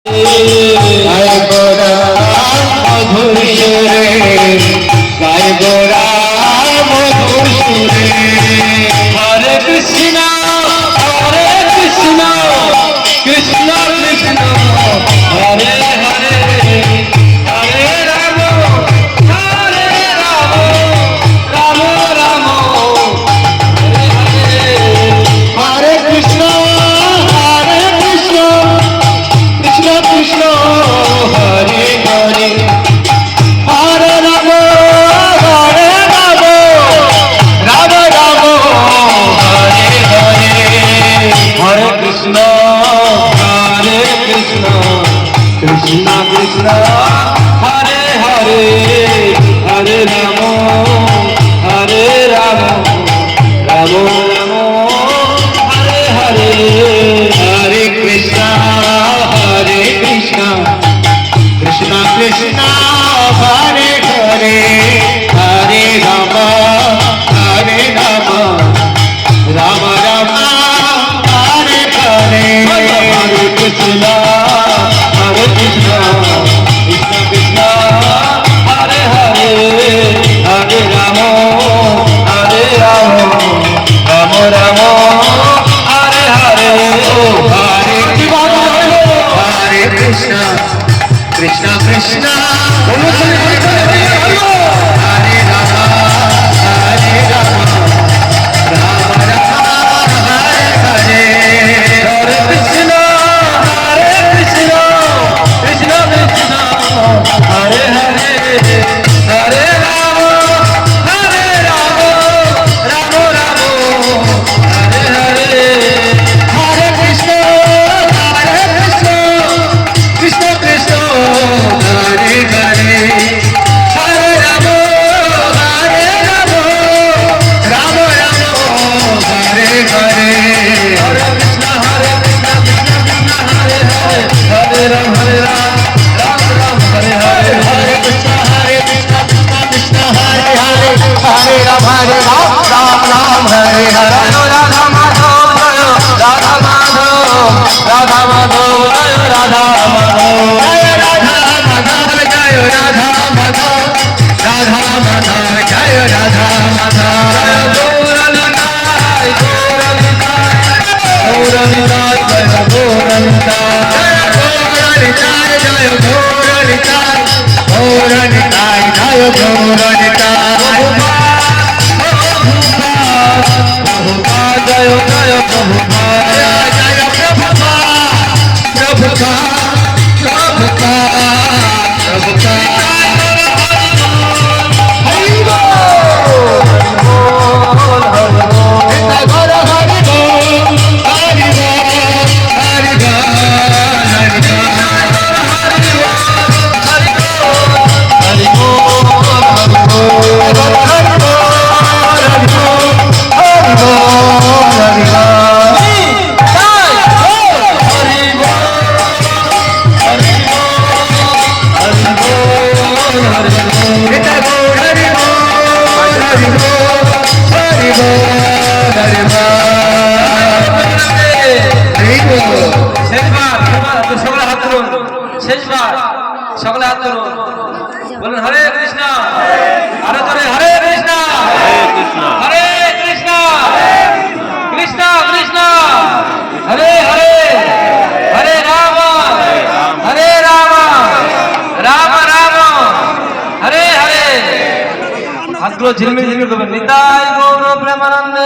গায় গোরা মধুর সুরে, গায় গোরা মধুর সুরে। হরে কৃষ্ণ কৃষ্ণ কৃষ্ণ হরে হরে, হরে রাম রাম রাম হরে হরে। হরে কৃষ্ণ কৃষ্ণ কৃষ্ণ হরে হরে, হরে রাম রাম রাম হরে হরে। হরে কৃষ্ণ কৃষ্ণ কৃষ্ণ হরে হরে, হরে রাম রাম রাম হরে হরে। হরে কৃষ্ণ কৃষ্ণ কৃষ্ণ কৃষ্ণ হরে হরে, হরে রাম রাম রাম রাম হরে হরে। হরে কৃষ্ণ কৃষ্ণ কৃষ্ণ হরে হরে, হরে রাম রাম রাম হরে হরে। হরে কৃষ্ণ কৃষ্ণ কৃষ্ণ হরে রাম রাম রাম হরে হরে। হরে কৃষ্ণ কৃষ্ণ কৃষ্ণ হরে হরে, হরে রাম রাম রাম হরে হরে। হরে কৃষ্ণ কৃষ্ণ কৃষ্ণ হরে হরে, হরে রাম রাম রাম হরে হরে। হরে কৃষ্ণ কৃষ্ণ হরে হরে, হরে রাম রাম রাম হরে হরে। হরে কৃষ্ণ কৃষ্ণ কৃষ্ণ হরে হরে, হরে রাম রাম রাম হরে হরে। রাধা মাধব রাধা মাধব রাধা মাধব রাধা মাধব রাধা মাধব জয় রাধা মাধব, রাধা মাধব জয় রাধা মাধব। গৌরনিতাই গৌরনিতাই জয় গৌরনিতাই, গৌরনিতাই জয় গৌরনিতাই, গৌরনিতাই জয় গৌরনিতাই। প্রভুপাদ জয় জয় প্রভুপাদ, জয় প্রভুপাদ প্রভুপাদ। শেষবার সকলে হাত তুলুন, বলুন হরে কৃষ্ণ, আরো জোরে হরে কৃষ্ণ হরে কৃষ্ণ কৃষ্ণ কৃষ্ণ হরে হরে, হরে রাম রাম রাম হরে হরে। হাতগুলো ঝিলমিল ঝিলমিল করবেন। নিতাই গৌর প্রেমানন্দে।